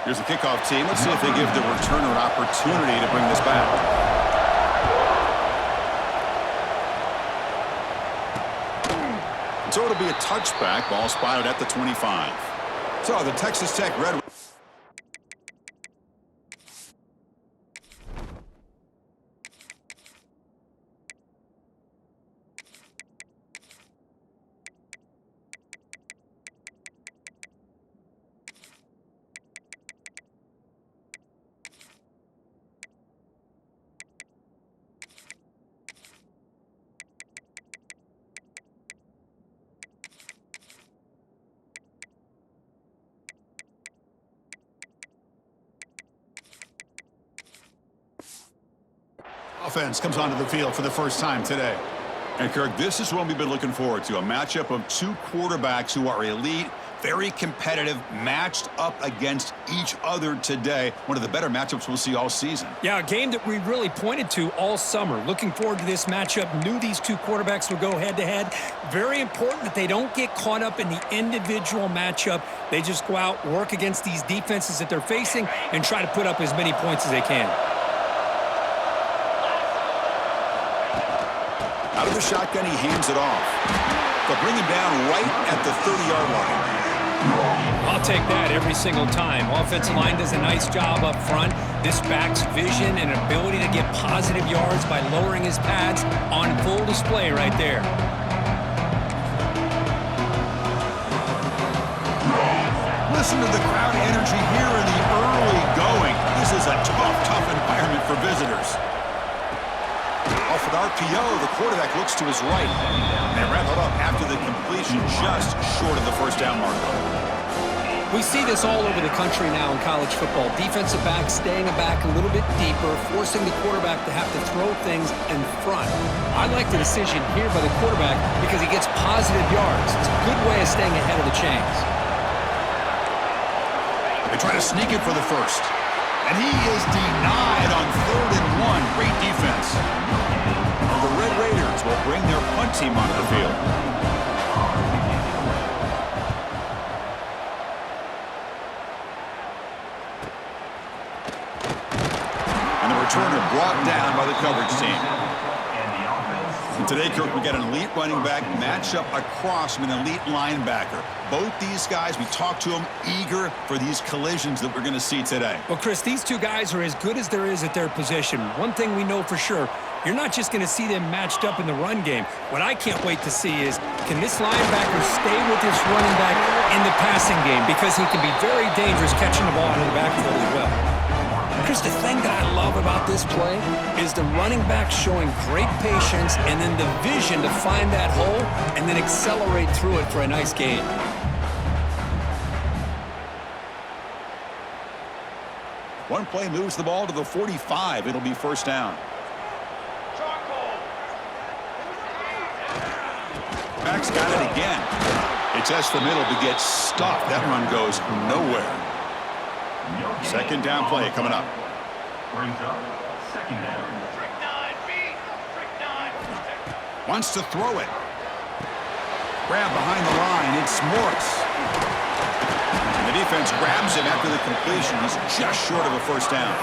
Here's the kickoff team. Let's see if they give the returner an opportunity to bring this back. So it'll be a touchback. Ball spotted at the 25. So the Texas Tech Red... Offense comes onto the field for the first time today. And Kirk, this is what we've been looking forward to, a matchup of two quarterbacks who are elite, very competitive, matched up against each other today. One of the better matchups we'll see all season. Yeah, a game that we really pointed to all summer. Looking forward to this matchup. Knew these two quarterbacks would go head-to-head. Very important that they don't get caught up in the individual matchup. They just go out, work against these defenses that they're facing, and try to put up as many points as they can. Out of the shotgun, he hands it off. They'll bring him down right at the 30-yard line. I'll take that every single time. Offensive line does a nice job up front. This back's vision and ability to get positive yards by lowering his pads on full display right there. Listen to the crowd energy here in the early going. This is a tough environment for visitors. Off an RPO, the quarterback looks to his right. They wrap it up after the completion just short of the first down marker. We see this all over the country now in college football. Defensive backs staying back a little bit deeper, forcing the quarterback to have to throw things in front. I like the decision here by the quarterback because he gets positive yards. It's a good way of staying ahead of the chains. They try to sneak it for the first. And he is denied on 3rd and 1. Great defense. And the Red Raiders will bring their punt team onto the field. And the returner brought down by the coverage team. And today, Kirk, we got an elite running back matchup across from an elite linebacker. Both these guys, we talked to them, eager for these collisions that we're going to see today. Well, Chris, these two guys are as good as there is at their position. One thing we know for sure, you're not just going to see them matched up in the run game. What I can't wait to see is, can this linebacker stay with this running back in the passing game? Because he can be very dangerous catching the ball out of the backfield as well. Chris, the thing that I love about this play is the running back showing great patience and then the vision to find that hole and then accelerate through it for a nice gain. One play moves the ball to the 45. It'll be first down. Back's got it again. It tests the middle to get stuffed. That run goes nowhere. Second down play coming up. Wants to throw it. Grab behind the line. It's Morris. The defense grabs him after the completion. He's just short of a first down.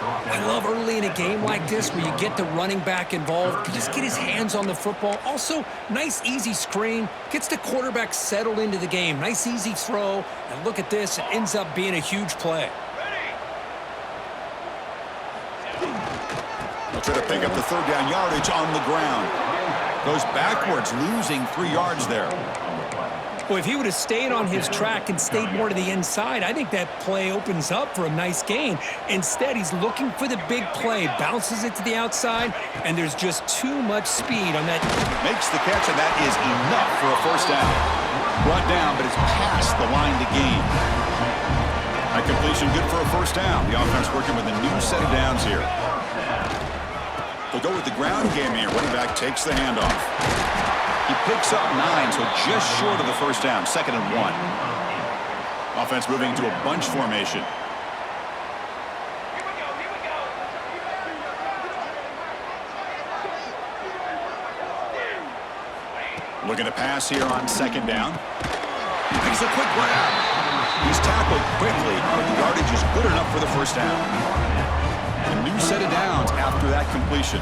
I love early in a game like this where you get the running back involved, can just get his hands on the football. Also, nice easy screen, gets the quarterback settled into the game. Nice easy throw, and look at this, it ends up being a huge play. They'll try to pick up the 3rd down yardage on the ground. Goes backwards, losing 3 yards there. Well, if he would have stayed on his track and stayed more to the inside, I think that play opens up for a nice gain. Instead, he's looking for the big play, bounces it to the outside, and there's just too much speed on that. Makes the catch, and that is enough for a first down. Brought down, but it's past the line to gain. That completion good for a first down. The offense working with a new set of downs here. They'll go with the ground game here. Running back takes the handoff. He picks up 9, so just short of the first down. 2nd and 1. Offense moving to a bunch formation. Looking to pass here on 2nd down. Makes a quick grab. He's tackled quickly, but the yardage is good enough for the first down. A new set of downs after that completion.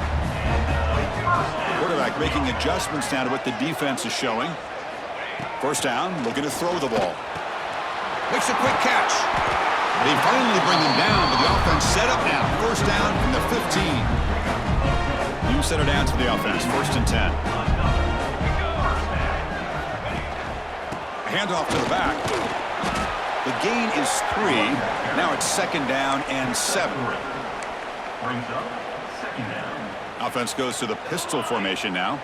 Quarterback making adjustments now to what the defense is showing. First down, looking to throw the ball. Makes a quick catch. They finally bring him down, but the offense set up now. First down from the 15. New set of downs for the offense. First and 10. Handoff to the back. The gain is 3. Now it's second down and 7. Brings up second down. Offense goes to the pistol formation now.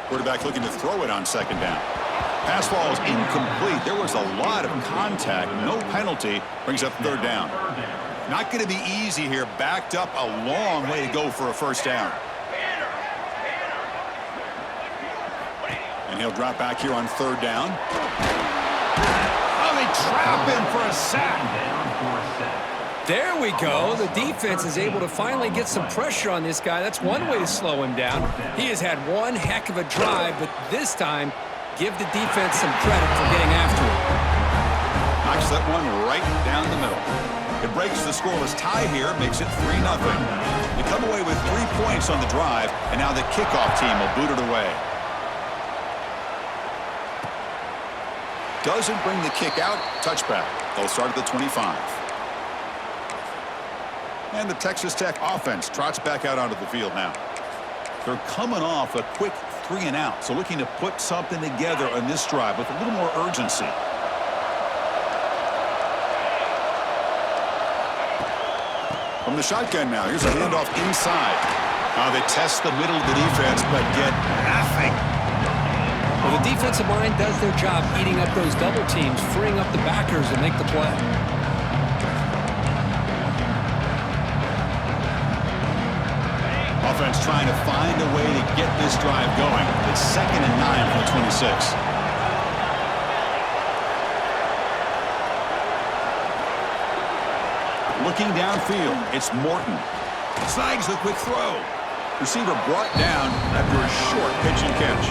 Quarterback looking to throw it on second down. Pass ball is incomplete. There was a lot of contact. No penalty. Brings up third down. Not going to be easy here. Backed up a long way to go for a first down. And he'll drop back here on third down. Oh, they trap him for a sack. There we go. The defense is able to finally get some pressure on this guy. That's one way to slow him down. He has had one heck of a drive, but this time, give the defense some credit for getting after it. Knocks that one right down the middle. It breaks the scoreless tie here, makes it 3-0. They come away with 3 points on the drive, and now the kickoff team will boot it away. Doesn't bring the kick out. Touchback. They'll start at the 25. And the Texas Tech offense trots back out onto the field now. They're coming off a quick 3-and-out, so looking to put something together on this drive with a little more urgency. From the shotgun now, here's a handoff inside. They test the middle of the defense, but get nothing. Well, the defensive line does their job eating up those double teams, freeing up the backers to make the play. Offense trying to find a way to get this drive going. It's second and 9 from the 26. Looking downfield, it's Morton. Snags the quick throw. Receiver brought down after a short pitch and catch.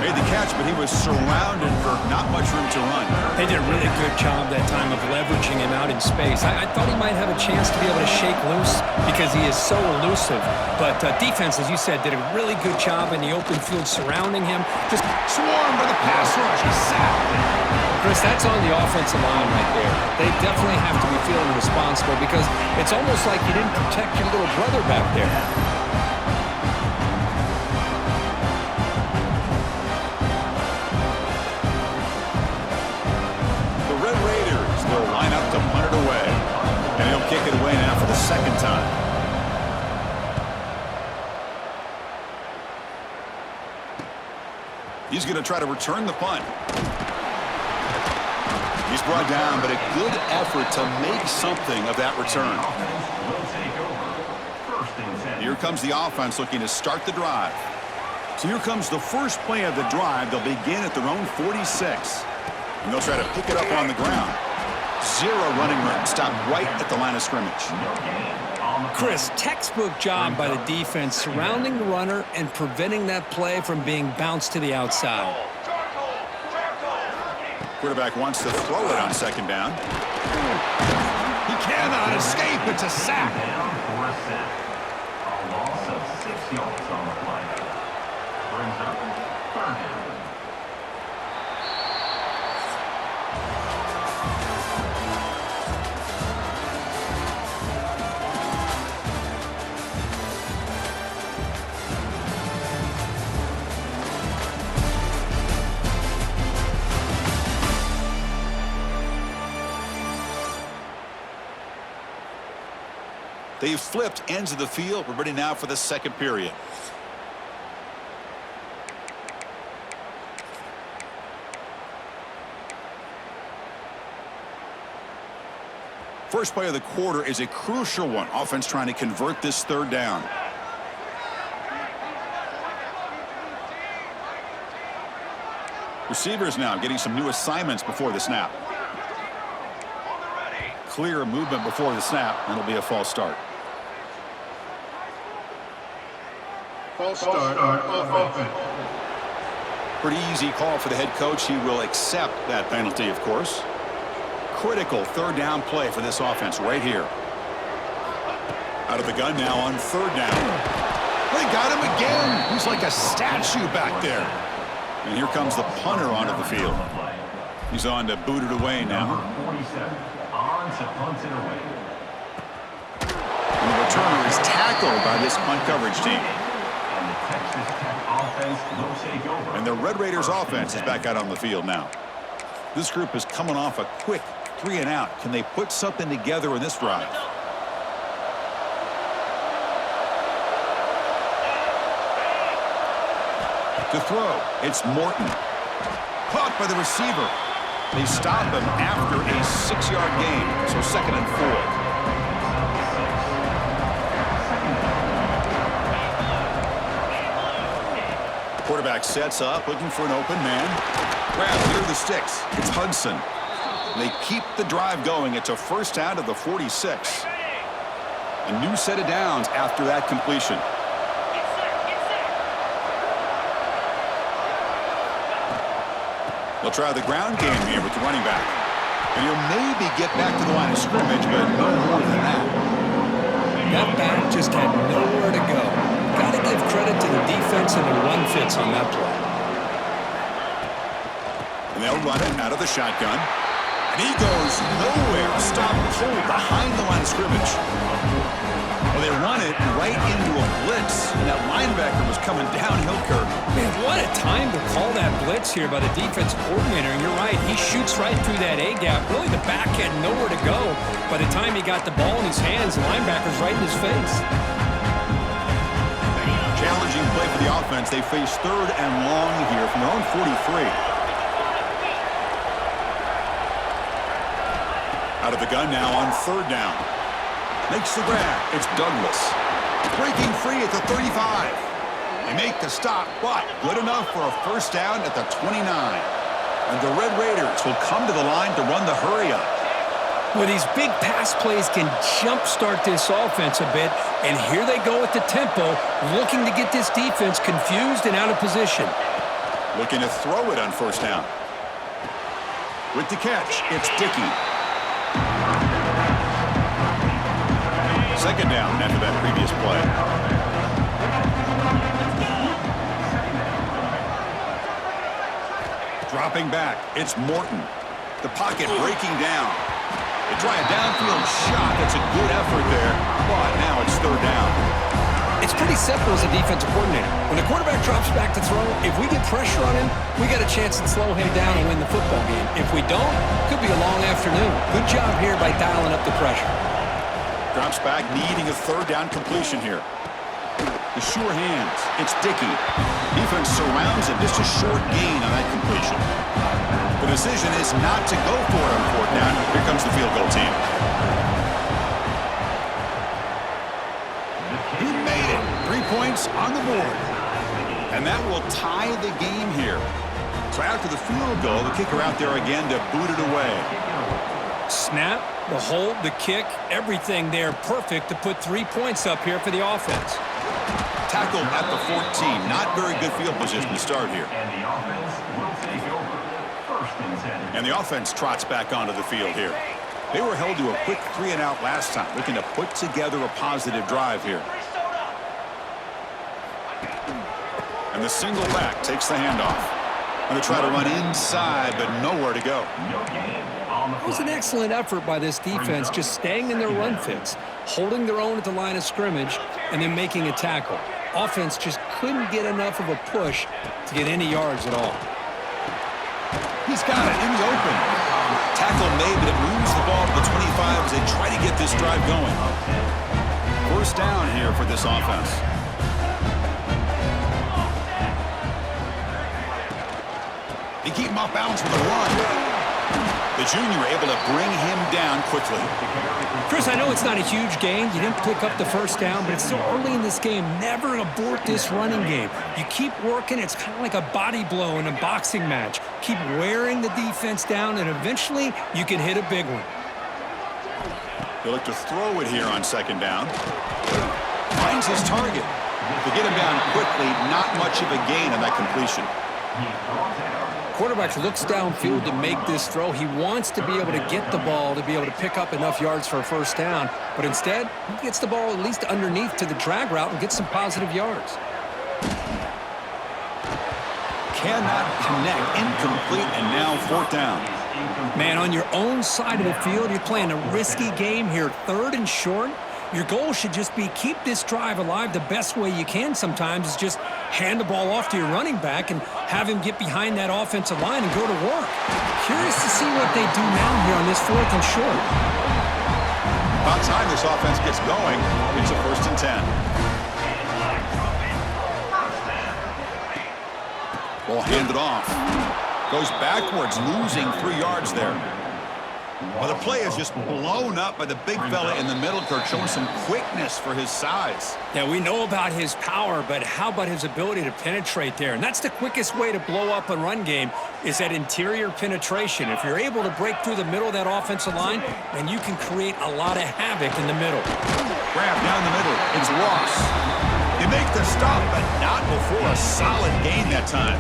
Made the catch, but he was surrounded for not much room to run. They did a really good job that time of leveraging him out in space. I thought he might have a chance to be able to shake loose because he is so elusive. But defense, as you said, did a really good job in the open field surrounding him. Just Swarmed by the pass rush. He's sacked. Chris, that's on the offensive line right there. They definitely have to be feeling responsible because it's almost like you didn't protect your little brother back there. They'll line up to punt it away. And he'll kick it away now for the second time. He's going to try to return the punt. He's brought down, but a good effort to make something of that return. Here comes the offense looking to start the drive. So here comes the first play of the drive. They'll begin at their own 46. And they'll try to pick it up on the ground. 0 running room. Stopped right at the line of scrimmage. Chris, textbook job by the defense surrounding the runner and preventing that play from being bounced to the outside. Quarterback wants to throw it on second down. He cannot escape. It's a sack. A loss of 6 yards on the play. Brings up third down. They've flipped ends of the field. We're ready now for the second period. First play of the quarter is a crucial one. Offense trying to convert this third down. Receivers now getting some new assignments before the snap. Clear movement before the snap, and it'll be a false start. False start on offense. Pretty easy call for the head coach. He will accept that penalty, of course. Critical third down play for this offense right here. Out of the gun now on third down. They got him again. He's like a statue back there. And here comes the punter onto the field. He's on to boot it away now. Number 47, on to punt it away. And the returner is tackled by this punt coverage team. And the Texas Tech offense will take over. And the Red Raiders offense is back out on the field now. This group is coming off a quick 3-and-out. Can they put something together in this drive? To throw, it's Morton. Caught by the receiver. They stop him after a 6-yard gain, so 2nd and 4. Quarterback sets up, looking for an open man. Grab near the sticks. It's Hudson. They keep the drive going. It's a first down to the 46. A new set of downs after that completion. They'll try the ground game here with the running back. And he'll maybe get back to the line of scrimmage, but no more than that. That back just had nowhere to go. Got to give credit to the defense and the run fits on that play. And they'll run it out of the shotgun. And he goes nowhere. Stop cold behind the line of scrimmage. Well, they run it right into a blitz. And that linebacker was coming downhill, Kirk. Man, what a time to call that blitz here by the defensive coordinator. And you're right, he shoots right through that A-gap. Really, the back had nowhere to go. By the time he got the ball in his hands, the linebacker's right in his face. Challenging play for the offense. They face 3rd and long here from their own 43. Out of the gun now on 3rd down. Makes the grab. It's Douglas. Breaking free at the 35. They make the stop, but good enough for a first down at the 29. And the Red Raiders will come to the line to run the hurry-up. Well, these big pass plays can jumpstart this offense a bit, and here they go at the tempo, looking to get this defense confused and out of position. Looking to throw it on first down. With the catch, it's Dickey. 2nd down after that previous play. Dropping back, it's Morton. The pocket breaking down. They try a downfield shot. That's a good effort there, but now it's 3rd down. It's pretty simple as a defensive coordinator. When the quarterback drops back to throw, if we get pressure on him, we got a chance to slow him down and win the football game. If we don't, could be a long afternoon. Good job here by dialing up the pressure. Drops back, needing a 3rd down completion here. The sure hands. It's Dickey. Defense surrounds him. Just a short gain on that completion. The decision is not to go for it on 4th down. Here comes the field goal team. He made it. 3 points on the board. And that will tie the game here. So after the field goal, the kicker out there again to boot it away. Snap, the hold, the kick, everything there perfect to put 3 points up here for the offense. Tackled at the 14. Not very good field position to start here. And the offense will take over. 1st and 10. And the offense trots back onto the field here. They were held to a quick 3-and-out last time, looking to put together a positive drive here. And the single back takes the handoff. And they try to run inside, but nowhere to go. No gain. It was an excellent effort by this defense, just staying in their run fits, holding their own at the line of scrimmage, and then making a tackle. Offense just couldn't get enough of a push to get any yards at all. He's got it in the open. Tackle made, but it moves the ball to the 25 as they try to get this drive going. First down here for this offense. They keep him off balance with a run. The junior able to bring him down quickly. Chris, I know it's not a huge gain. You didn't pick up the first down, but it's still early in this game. Never abort this running game. You keep working. It's kind of like a body blow in a boxing match. Keep wearing the defense down, and eventually you can hit a big one. They look to throw it here on 2nd down. Finds his target. To get him down quickly, not much of a gain on that completion. Quarterback looks downfield to make this throw. He wants to be able to get the ball to be able to pick up enough yards for a first down, but instead, he gets the ball at least underneath to the drag route and gets some positive yards. Cannot connect, incomplete, and now fourth down. Man, on your own side of the field, you're playing a risky game here, 3rd and short. Your goal should just be keep this drive alive the best way you can sometimes is just hand the ball off to your running back and have him get behind that offensive line and go to work. Curious to see what they do now here on this 4th and short. About time this offense gets going, it's a 1st and 10. Ball handed off. Goes backwards, losing 3 yards there. Well, the play is just blown up by the big fella in the middle, Kurt, showing some quickness for his size. Yeah, we know about his power, but how about his ability to penetrate there? And that's the quickest way to blow up a run game is that interior penetration. If you're able to break through the middle of that offensive line, then you can create a lot of havoc in the middle. Grab down the middle. It's Ross. They make the stop, but not before a solid gain that time.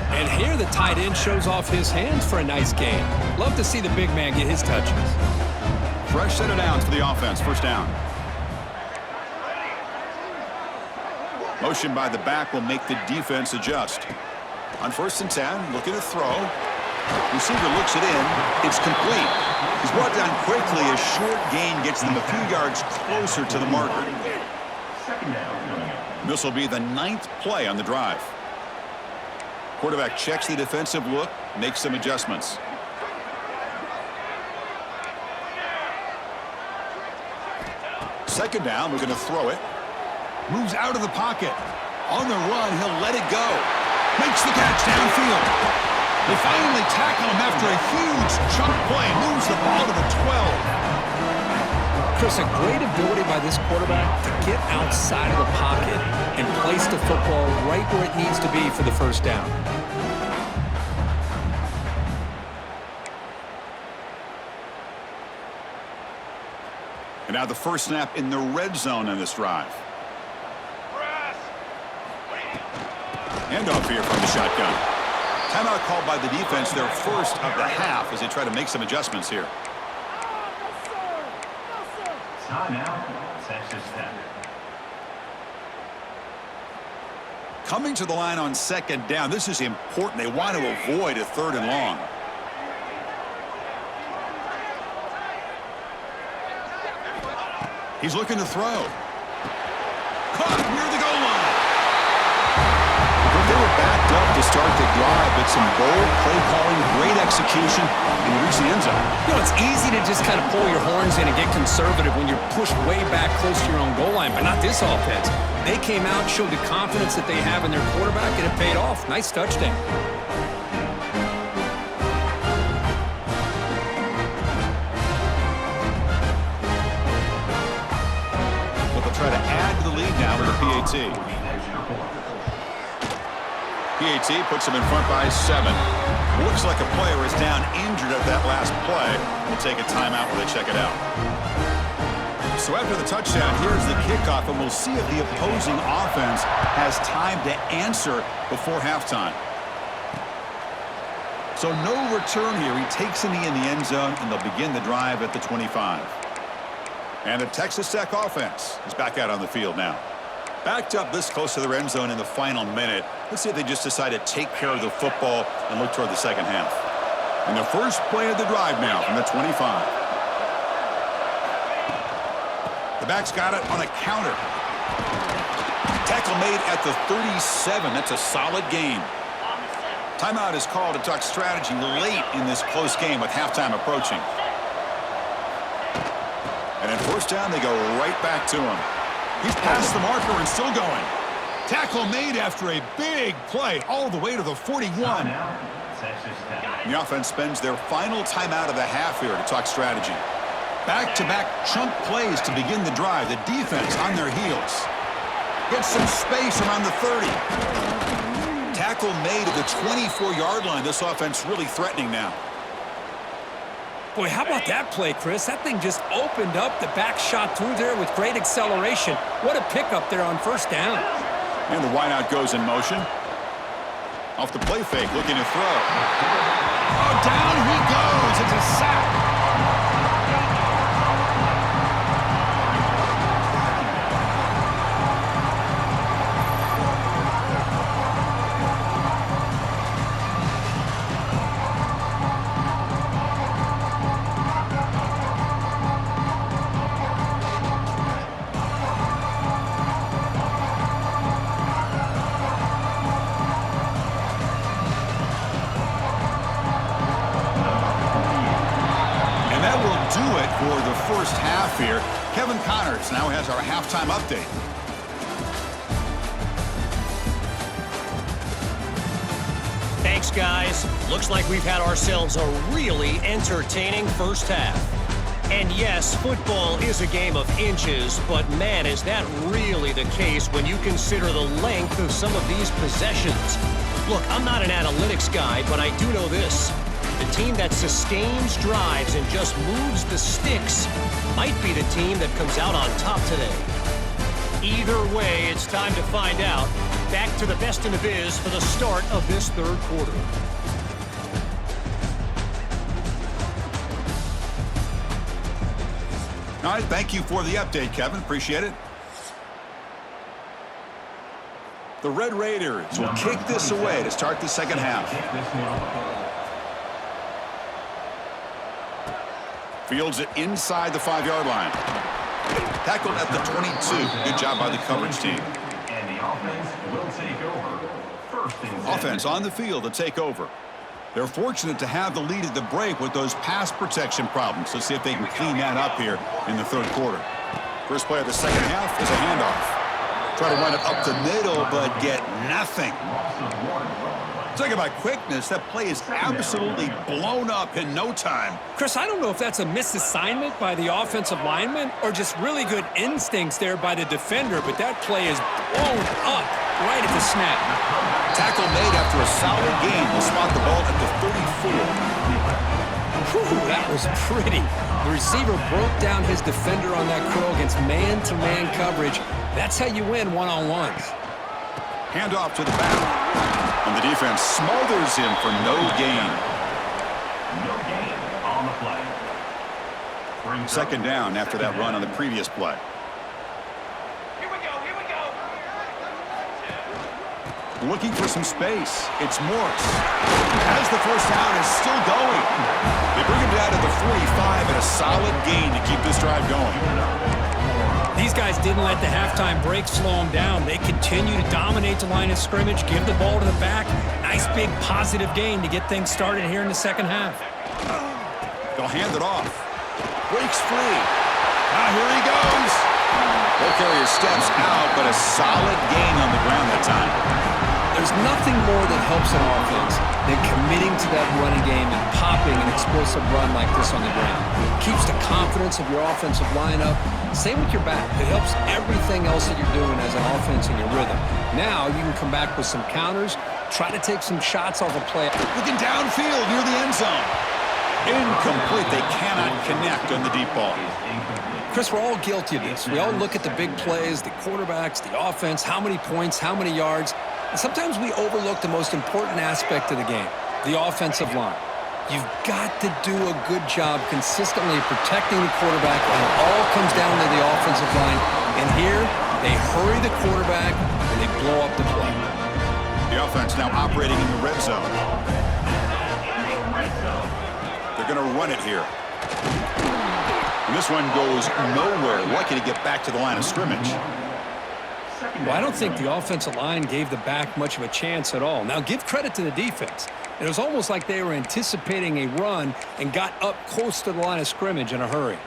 And here the tight end shows off his hands for a nice gain. Love to see the big man get his touches. Fresh set of downs for the offense. First down. Motion by the back will make the defense adjust. On 1st and 10, looking to throw. Receiver looks it in. It's complete. He's brought down quickly. A short gain gets them a few yards closer to the marker. This will be the 9th play on the drive. Quarterback checks the defensive look, makes some adjustments. Second down, we're going to throw it. Moves out of the pocket. On the run, he'll let it go. Makes the catch downfield. They finally tackle him after a huge chunk play. Moves the ball to the 12. Chris, a great ability by this quarterback to get outside of the pocket and place the football right where it needs to be for the first down. And now the first snap in the red zone on this drive. Handoff here from the shotgun. Timeout called by the defense, their first of the half as they try to make some adjustments here. Timeout, Texas Tech. Coming to the line on 2nd down, this is important. They want to avoid a 3rd and long. He's looking to throw. Caught near the goal line. They were backed up to start the drive, but some bold play calling, great execution, and reach the end zone. You know, it's easy to just kind of pull your horns in and get conservative when you're pushed way back close to your own goal line, but not this offense. They came out, showed the confidence that they have in their quarterback, and it paid off. Nice touchdown. But they'll try to add to the lead now with a PAT. PAT puts them in front by 7. Looks like a player is down injured at that last play. We'll take a timeout while they check it out. So after the touchdown, here's the kickoff, and we'll see if the opposing offense has time to answer before halftime. So no return here. He takes a knee in the end zone, and they'll begin the drive at the 25. And the Texas Tech offense is back out on the field now. Backed up this close to their end zone in the final minute. Let's see if they just decide to take care of the football and look toward the second half. And the first play of the drive now from the 25. The back's got it on a counter. Tackle made at the 37. That's a solid gain. Timeout is called to talk strategy late in this close game with halftime approaching. And in first down, they go right back to him. He's past the marker and still going. Tackle made after a big play all the way to the 41. The offense spends their final timeout of the half here to talk strategy. Back-to-back chunk plays to begin the drive. The defense on their heels. Gets some space around the 30. Tackle made at the 24-yard line. This offense really threatening now. Boy, how about that play, Chris? That thing just opened up. The back shot through there with great acceleration. What a pickup there on first down. And the wideout goes in motion. Off the play fake, looking to throw. Oh, down he goes. It's a sack. For the first half here, Kevin Connors now has our halftime update. Thanks, guys. Looks like we've had ourselves a really entertaining first half. And yes, football is a game of inches, but man, is that really the case when you consider the length of some of these possessions. Look, I'm not an analytics guy, but I do know this. The team that sustains drives and just moves the sticks might be the team that comes out on top today. Either way, it's time to find out. Back to the best in the biz for the start of this third quarter. All right, thank you for the update, Kevin. Appreciate it. The Red Raiders will kick this away to start the second half. Fields it inside the 5-yard line. Tackled at the 22. Good job by the coverage team. And the offense will take over. First and 10. Offense on the field to take over. They're fortunate to have the lead at the break with those pass protection problems. Let's see if they can clean that up here in the third quarter. First play of the second half is a handoff. Try to run it up the middle, but get nothing. Talking about quickness, that play is absolutely blown up in no time. Chris, I don't know if that's a misassignment by the offensive lineman or just really good instincts there by the defender, but that play is blown up right at the snap. Tackle made after a solid gain to spot the ball at the 34. Whew, that was pretty. The receiver broke down his defender on that curl against man-to-man coverage. That's how you win one-on-ones. Handoff to the back. And the defense smothers him for no gain. No gain on the play. Second down after that run on the previous play. Here we go. Looking for some space. It's Morris. As the first down is still going. They bring him down to the 45 and a solid gain to keep this drive going. These guys didn't let the halftime break slow them down. They continue to dominate the line of scrimmage, give the ball to the back. Nice big positive gain to get things started here in the second half. They'll hand it off. Breaks free. Now here he goes. Ball carrier steps out, but a solid gain on the ground that time. There's nothing more that helps an offense than committing to that running game and popping an explosive run like this on the ground. It keeps the confidence of your offensive lineup. Same with your back. It helps everything else that you're doing as an offense in your rhythm. Now you can come back with some counters, try to take some shots off a play. Looking downfield near the end zone. Incomplete. They cannot connect on the deep ball. Chris, we're all guilty of this. We all look at the big plays, the quarterbacks, the offense, how many points, how many yards. And sometimes we overlook the most important aspect of the game, the offensive line. You've got to do a good job consistently protecting the quarterback, and it all comes down to the offensive line. And here, they hurry the quarterback, and they blow up the play. The offense now operating in the red zone. They're going to run it here. And this one goes nowhere. Lucky to get back to the line of scrimmage. Well, I don't think the offensive line gave the back much of a chance at all. Now, give credit to the defense. It was almost like they were anticipating a run and got up close to the line of scrimmage in a hurry.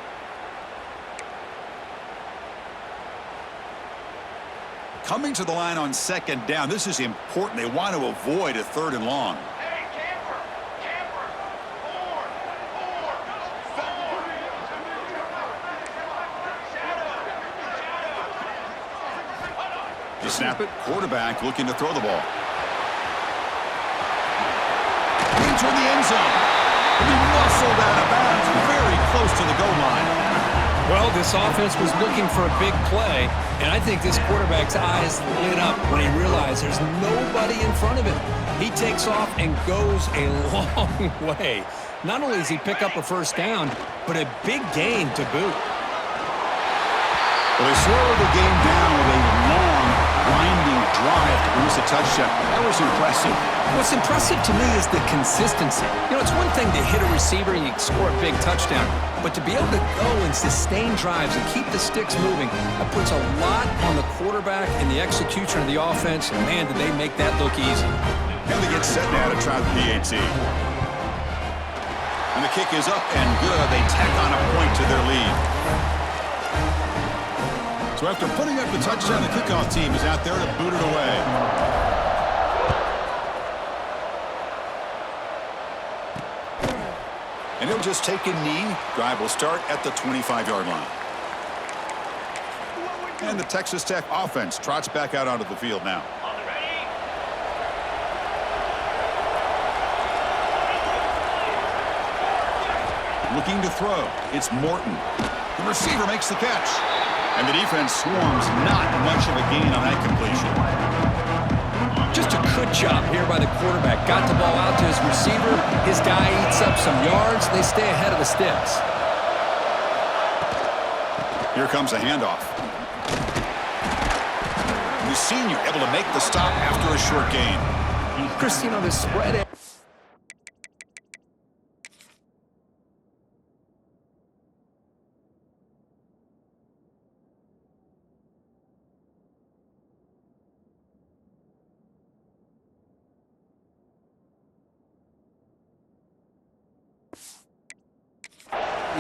Coming to the line on second down, this is important. They want to avoid a third and long. You snap it, quarterback looking to throw the ball. Into the end zone. He muscled out of bounds, very close to the goal line. Well, this offense was looking for a big play, and I think this quarterback's eyes lit up when he realized there's nobody in front of him. He takes off and goes a long way. Not only does he pick up a first down, but a big gain to boot. Well, they slow the game down with a long, winding drive to produce a touchdown. That was impressive. What's impressive to me is the consistency. You know, it's one thing to hit a receiver and you score a big touchdown, but to be able to go and sustain drives and keep the sticks moving, that puts a lot on the quarterback and the execution of the offense, and man, did they make that look easy. And they get set now to try the PAT. And the kick is up and good. They tack on a point to their lead. So after putting up the touchdown, the kickoff team is out there to boot it away. And he'll just take a knee. Drive will start at the 25-yard line. And the Texas Tech offense trots back out onto the field now. Looking to throw. It's Morton. The receiver makes the catch. And the defense swarms. Not much of a gain on that completion. Just a good job here by the quarterback. Got the ball out to his receiver. His guy eats up some yards. They stay ahead of the sticks. Here comes a handoff. The senior able to make the stop after a short gain. Chris, you know, the spread...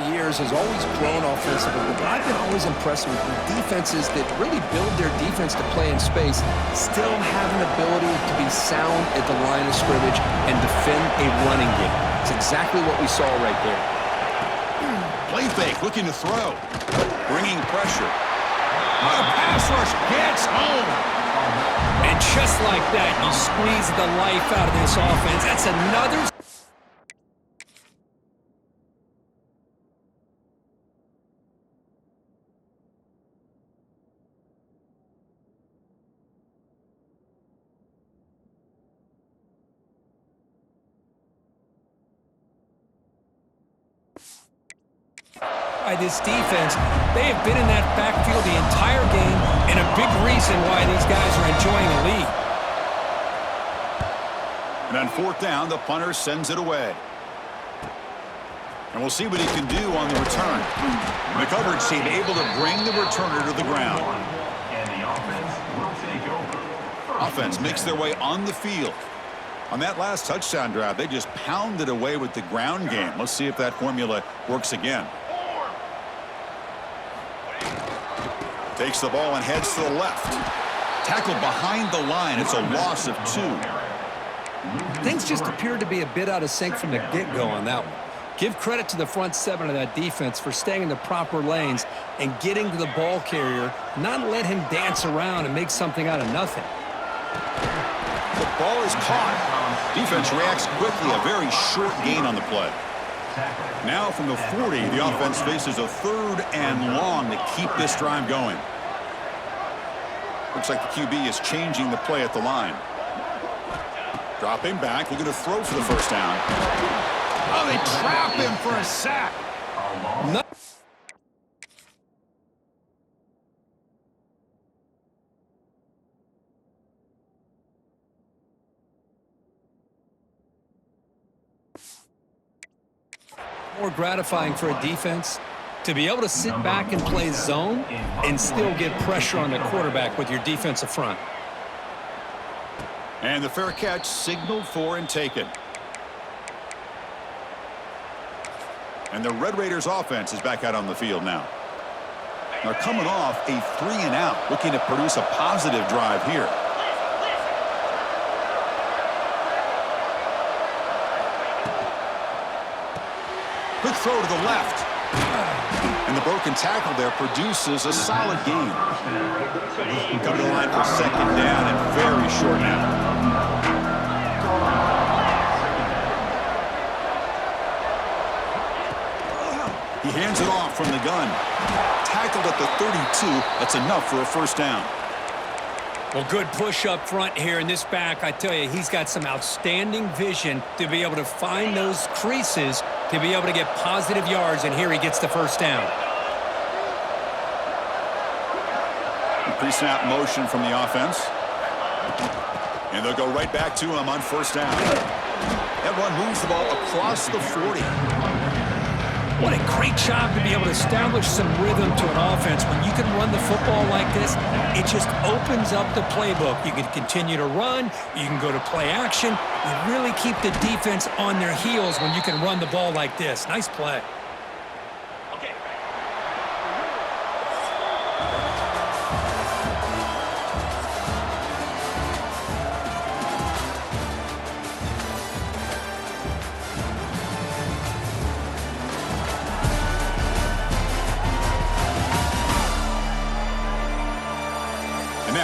years has always grown offensively, but I've been always impressed with the defenses that really build their defense to play in space, still have an ability to be sound at the line of scrimmage and defend a running game. It's exactly what we saw right there. Play fake, looking to throw. Bringing pressure. A pass rush gets home. And just like that, you squeeze the life out of this offense. That's another... by this defense. They have been in that backfield the entire game, and a big reason why these guys are enjoying the lead. And on fourth down, the punter sends it away. And we'll see what he can do on the return. The coverage team able to bring the returner to the ground. And the offense will take over. Offense makes their way on the field. On that last touchdown drive, they just pounded away with the ground game. Let's see if that formula works again. Takes the ball and heads to the left. Tackled behind the line. It's a loss of 2. Things just appeared to be a bit out of sync from the get-go on that one. Give credit to the front seven of that defense for staying in the proper lanes and getting to the ball carrier, not let him dance around and make something out of nothing. The ball is caught. Defense reacts quickly. A very short gain on the play. Now from the 40, the offense faces a 3rd and long to keep this drive going. Looks like the QB is changing the play at the line. Dropping back, looking to throw for the first down. Oh, they trap him for a sack. No. More gratifying for a defense to be able to sit back and play zone and still get pressure on the quarterback with your defensive front. And the fair catch signaled for and taken. And the Red Raiders offense is back out on the field now. Now coming off a 3-and-out, looking to produce a positive drive here. Quick throw to the left. And the broken tackle there produces a solid gain. Come to the line for 2nd down and very short now. He hands it off from the gun. Tackled at the 32. That's enough for a first down. Well, good push up front here in this back. I tell you, he's got some outstanding vision to be able to find those creases to be able to get positive yards, and here he gets the first down. Pre-snap motion from the offense. And they'll go right back to him on first down. That one moves the ball across the 40. What a great job to be able to establish some rhythm to an offense. When you can run the football like this, it just opens up the playbook. You can continue to run. You can go to play action. You really keep the defense on their heels when you can run the ball like this. Nice play.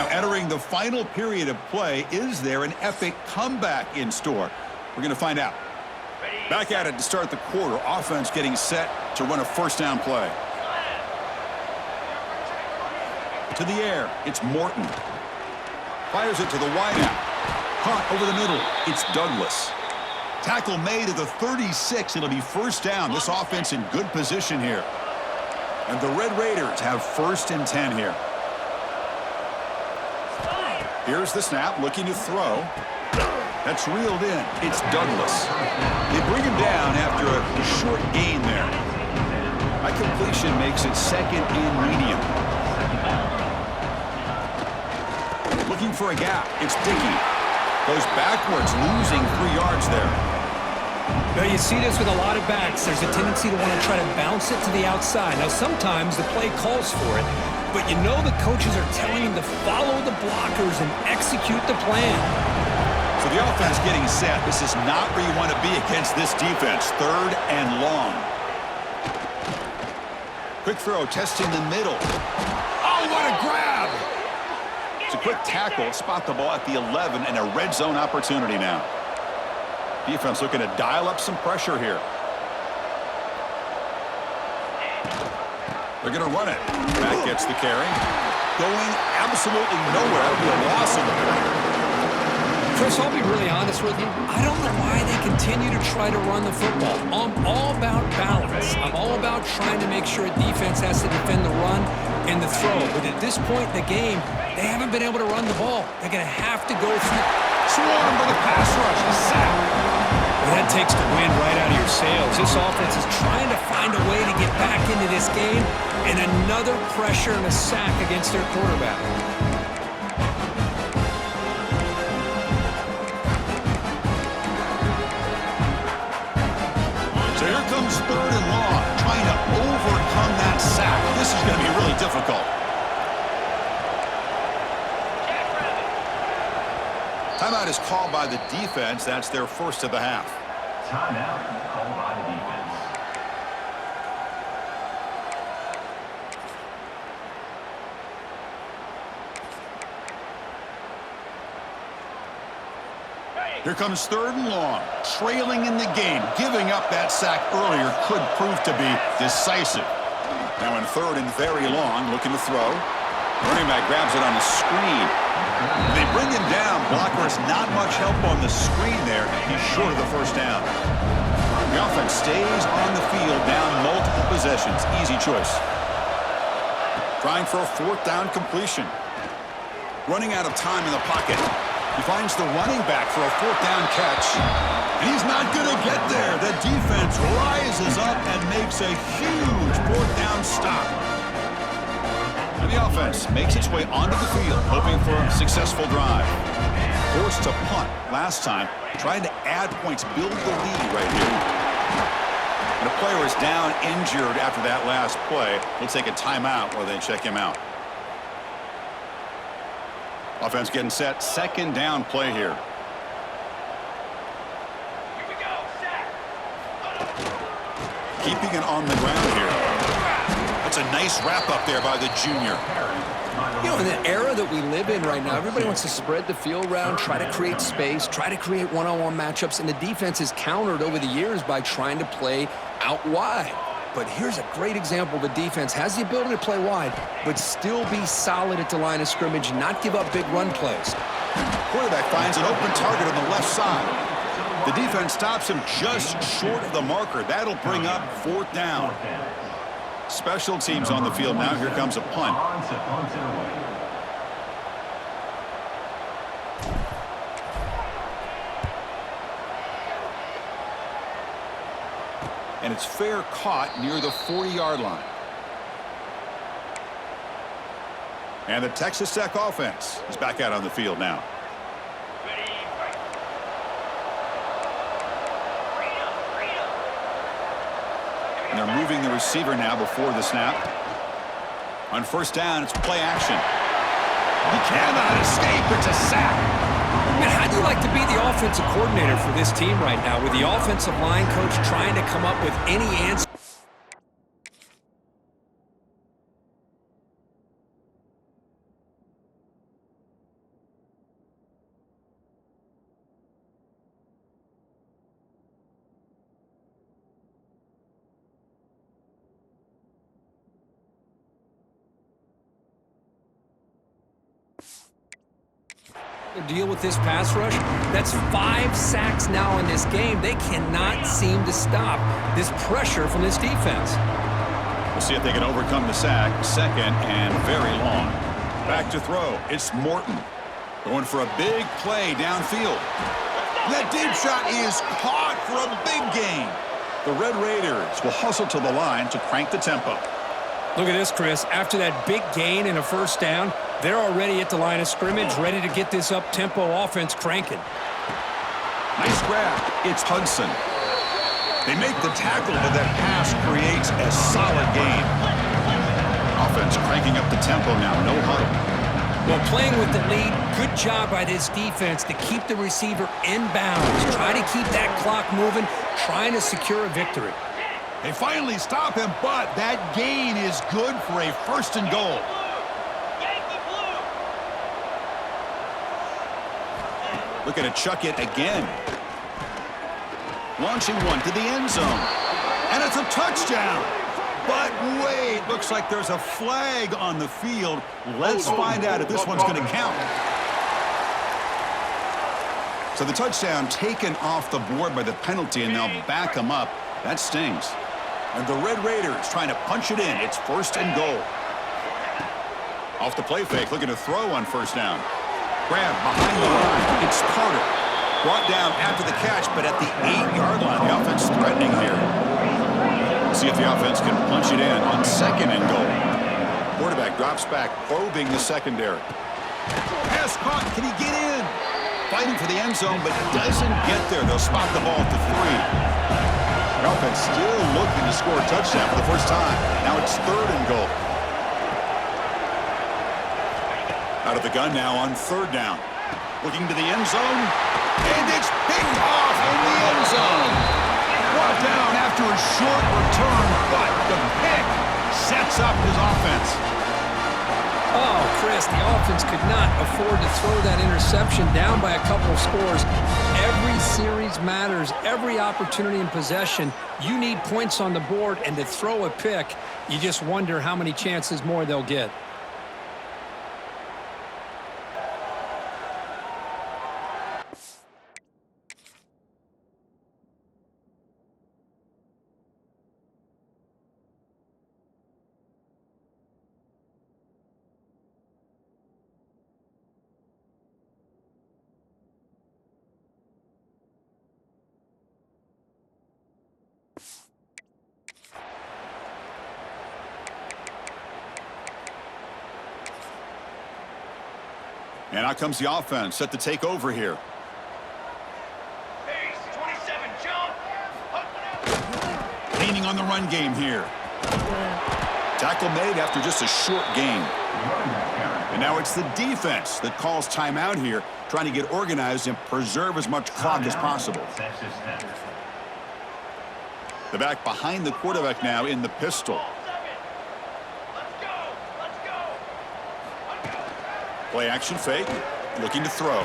Entering the final period of play, is there an epic comeback in store? We're going to find out. Back at it to start the quarter. Offense getting set to run a first down play. To the air. It's Morton. Fires it to the wideout. Caught over the middle. It's Douglas. Tackle made at the 36. It'll be first down. This offense in good position here. And the Red Raiders have first and 10 here. Here's the snap, looking to throw. That's reeled in. It's Douglas. They bring him down after a short gain there. High completion makes it second and medium. Looking for a gap. It's Dickey. Goes backwards, losing 3 yards there. Now, you see this with a lot of backs. There's a tendency to want to try to bounce it to the outside. Now, sometimes the play calls for it, but you know the coaches are telling him to follow the blockers and execute the plan. So the offense getting set. This is not where you want to be against this defense. Third and long. Quick throw, testing the middle. Oh, what a grab! It's a quick tackle. Spot the ball at the 11 and a red zone opportunity now. Defense looking to dial up some pressure here. They're going to run it. Matt gets the carry. Going absolutely nowhere. That would be a loss of the play. Chris, I'll be really honest with you. I don't know why they continue to try to run the football. I'm all about balance. I'm all about trying to make sure a defense has to defend the run and the throw. But at this point in the game, they haven't been able to run the ball. They're going to have to go through. Swarm with a pass rush. A sack. Well, that takes the wind right out of your sails. This offense is trying to find a way to get back into this game, and another pressure and a sack against their quarterback. So here comes third and long, trying to overcome that sack. This is going to be really difficult. Timeout is called by the defense. That's their first of the half. Timeout called by the defense. Here comes third and long, trailing in the game. Giving up that sack earlier could prove to be decisive. Now in third and very long, looking to throw. Running back grabs it on the screen. They bring him down. Blockers not much help on the screen there. He's short of the first down. The offense stays on the field, down multiple possessions. Easy choice. Trying for a fourth down completion. Running out of time in the pocket. He finds the running back for a fourth down catch. And he's not going to get there. The defense rises up and makes a huge fourth down stop. And the offense makes its way onto the field, hoping for a successful drive. Forced to punt last time, trying to add points, build the lead right here. And a player is down injured after that last play. We'll take a timeout while they check him out. Offense getting set, second down play here. Keeping it on the ground here. That's a nice wrap up there by the junior. You know, in the era that we live in right now, everybody wants to spread the field around, try to create space, try to create one-on-one matchups, and the defense is countered over the years by trying to play out wide. but here's a great example. The defense has the ability to play wide, but still be solid at the line of scrimmage, not give up big run plays. Quarterback finds an open target on the left side. The defense stops him just short of the marker. That'll bring up 4th down. Special teams on the field now. Here comes a punt. And it's fair caught near the 40-yard line. And the Texas Tech offense is back out on the field now. And they're moving the receiver now before the snap. On 1st down, it's play action. He cannot escape. It's a sack. Man, how do you like to be the offensive coordinator for this team right now, with the offensive line coach trying to come up with any answer? Deal with this pass rush. That's 5 sacks now in this game. They cannot seem to stop this pressure from this defense. We'll see if they can overcome the sack. 2nd and very long. Back to throw. It's Morton going for a big play downfield. That deep shot is caught for a big gain. The Red Raiders will hustle to the line to crank the tempo. Look at this, Chris. After that big gain and a 1st down, they're already at the line of scrimmage, ready to get this up-tempo offense cranking. Nice grab. It's Hudson. They make the tackle, but that pass creates a solid gain. Offense cranking up the tempo now. No huddle. Well, playing with the lead, good job by this defense to keep the receiver in bounds. Try to keep that clock moving, trying to secure a victory. They finally stop him, but that gain is good for a 1st and goal. Looking to chuck it again. Launching one to the end zone. And it's a touchdown. But wait, looks like there's a flag on the field. Let's find out if this one's going to count. So the touchdown taken off the board by the penalty, and they'll back him up. That stings. And the Red Raiders trying to punch it in. It's 1st and goal. Off the play fake, looking to throw on 1st down. Grab behind the line. It's Carter. Brought down after the catch, but at the 8-yard line, the offense threatening here. See if the offense can punch it in on 2nd and goal. Quarterback drops back, probing the secondary. Pass caught. Can he get in? Fighting for the end zone, but doesn't get there. They'll spot the ball at the 3. The offense still looking to score a touchdown for the 1st time. Now it's 3rd and goal. Out of the gun now on 3rd down. Looking to the end zone. And it's picked off in the end zone. Brought down after a short return, but the pick sets up his offense. Oh, Chris, the offense could not afford to throw that interception down by a couple of scores. Every series matters. Every opportunity in possession, you need points on the board, and to throw a pick, you just wonder how many chances more they'll get. And out comes the offense, set to take over here. Pace, 27, jump. Leaning on the run game here. Tackle made after just a short gain. And now it's the defense that calls timeout here, trying to get organized and preserve as much clock as possible. The back behind the quarterback now in the pistol. Play action fake, looking to throw.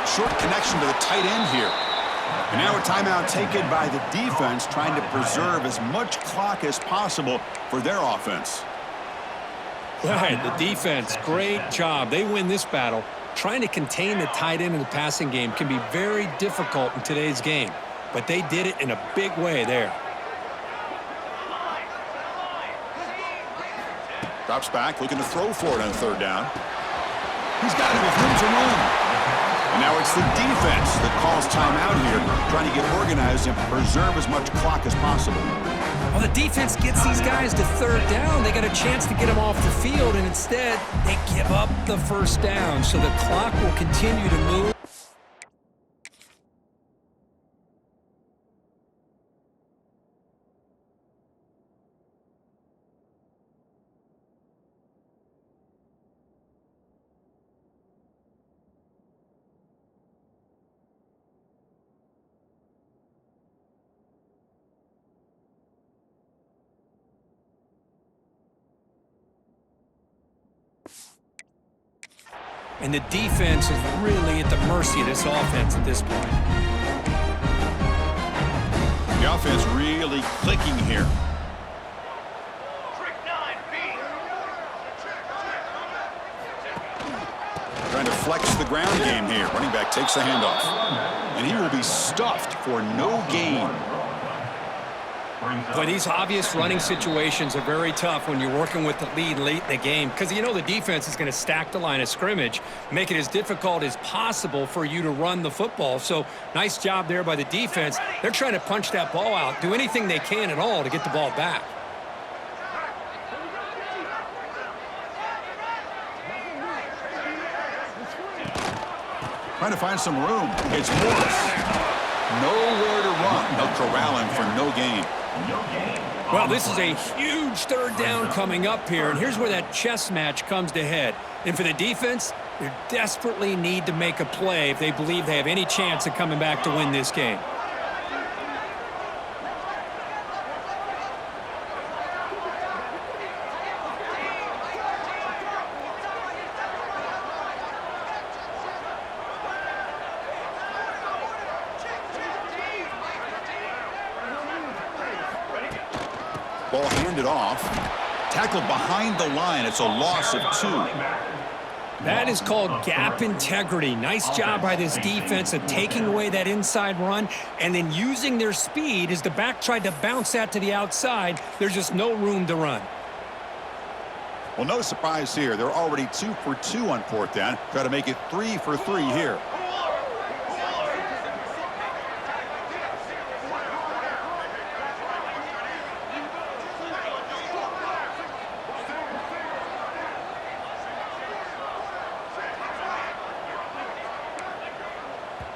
Short connection to the tight end here. And now a timeout taken by the defense, trying to preserve as much clock as possible for their offense. Right, the defense, great job. They win this battle. Trying to contain the tight end in the passing game can be very difficult in today's game, but they did it in a big way there. Drops back, looking to throw for it on third down. He's got it with room to run. And now it's the defense that calls timeout here, trying to get organized and preserve as much clock as possible. Well, the defense gets these guys to third down. They got a chance to get them off the field, and instead they give up the first down. So the clock will continue to move. And the defense is really at the mercy of this offense at this point. The offense really clicking here. Trying to flex the ground game here. Running back takes the handoff. And he will be stuffed for no gain. But these obvious running situations are very tough when you're working with the lead late in the game, because you know the defense is going to stack the line of scrimmage, make it as difficult as possible for you to run the football. So nice job there by the defense. They're trying to punch that ball out, do anything they can at all to get the ball back. Trying to find some room. It's Morris. Nowhere to run. They'll corral him for no gain. Well, this is a huge third down coming up here, and here's where that chess match comes to head. And for the defense, they desperately need to make a play if they believe they have any chance of coming back to win this game. Ball handed off. Tackled behind the line. It's a loss of 2. That is called gap integrity. Nice job by this defense of taking away that inside run and then using their speed as the back tried to bounce that to the outside. There's just no room to run. Well, no surprise here. They're already 2 for 2 on fourth down. Try to make it 3 for 3 here.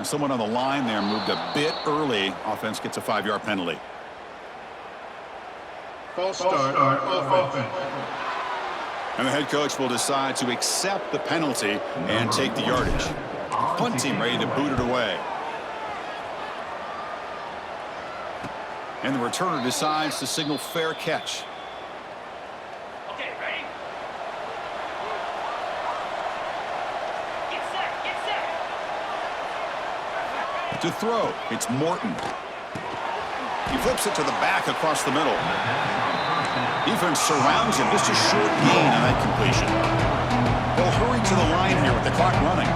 Someone on the line there moved a bit early. Offense gets a 5-yard penalty. False start of offense. And the head coach will decide to accept the penalty and take the yardage. Punt team ready to boot it away. And the returner decides to signal fair catch. Okay, ready? To throw, it's Morton. He flips it to the back across the middle. Defense surrounds him. Just a short gain on that completion. They'll hurry to the line here with the clock running.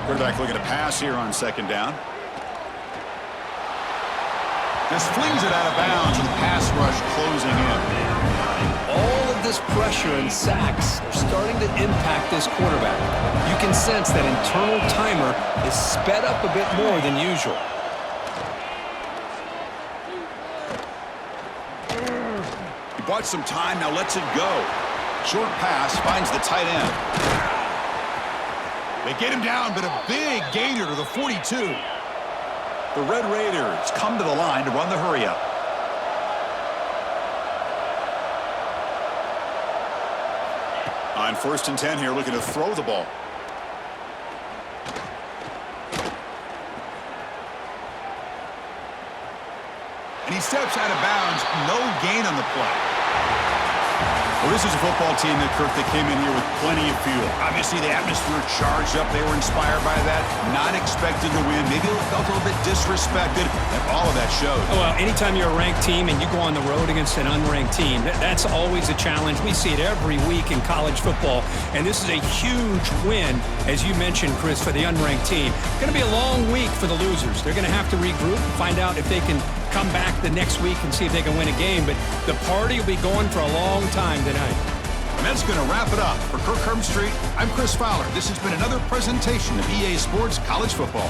Quarterback looking to pass here on second down. Just flings it out of bounds with the pass rush closing in. All of this pressure and sacks are starting to impact this quarterback. You can sense that internal timer is sped up a bit more than usual. He bought some time, now lets it go. Short pass, finds the tight end. They get him down, but a big gainer to the 42. The Red Raiders come to the line to run the hurry up. On 1st and 10 here, looking to throw the ball. And he steps out of bounds. No gain on the play. Well, this is a football team that, Kirk, that came in here with plenty of fuel. Obviously, the atmosphere charged up. They were inspired by that, not expecting to win. Maybe it felt a little bit disrespected, and all of that showed. Well, anytime you're a ranked team and you go on the road against an unranked team, that's always a challenge. We see it every week in college football, and this is a huge win, as you mentioned, Chris, for the unranked team. Going to be a long week for the losers. They're going to have to regroup, find out if they can come back the next week and see if they can win a game, but the party will be going for a long time tonight. And that's going to wrap it up. For Kirk Herbstreit, I'm Chris Fowler. This has been another presentation of EA Sports College Football.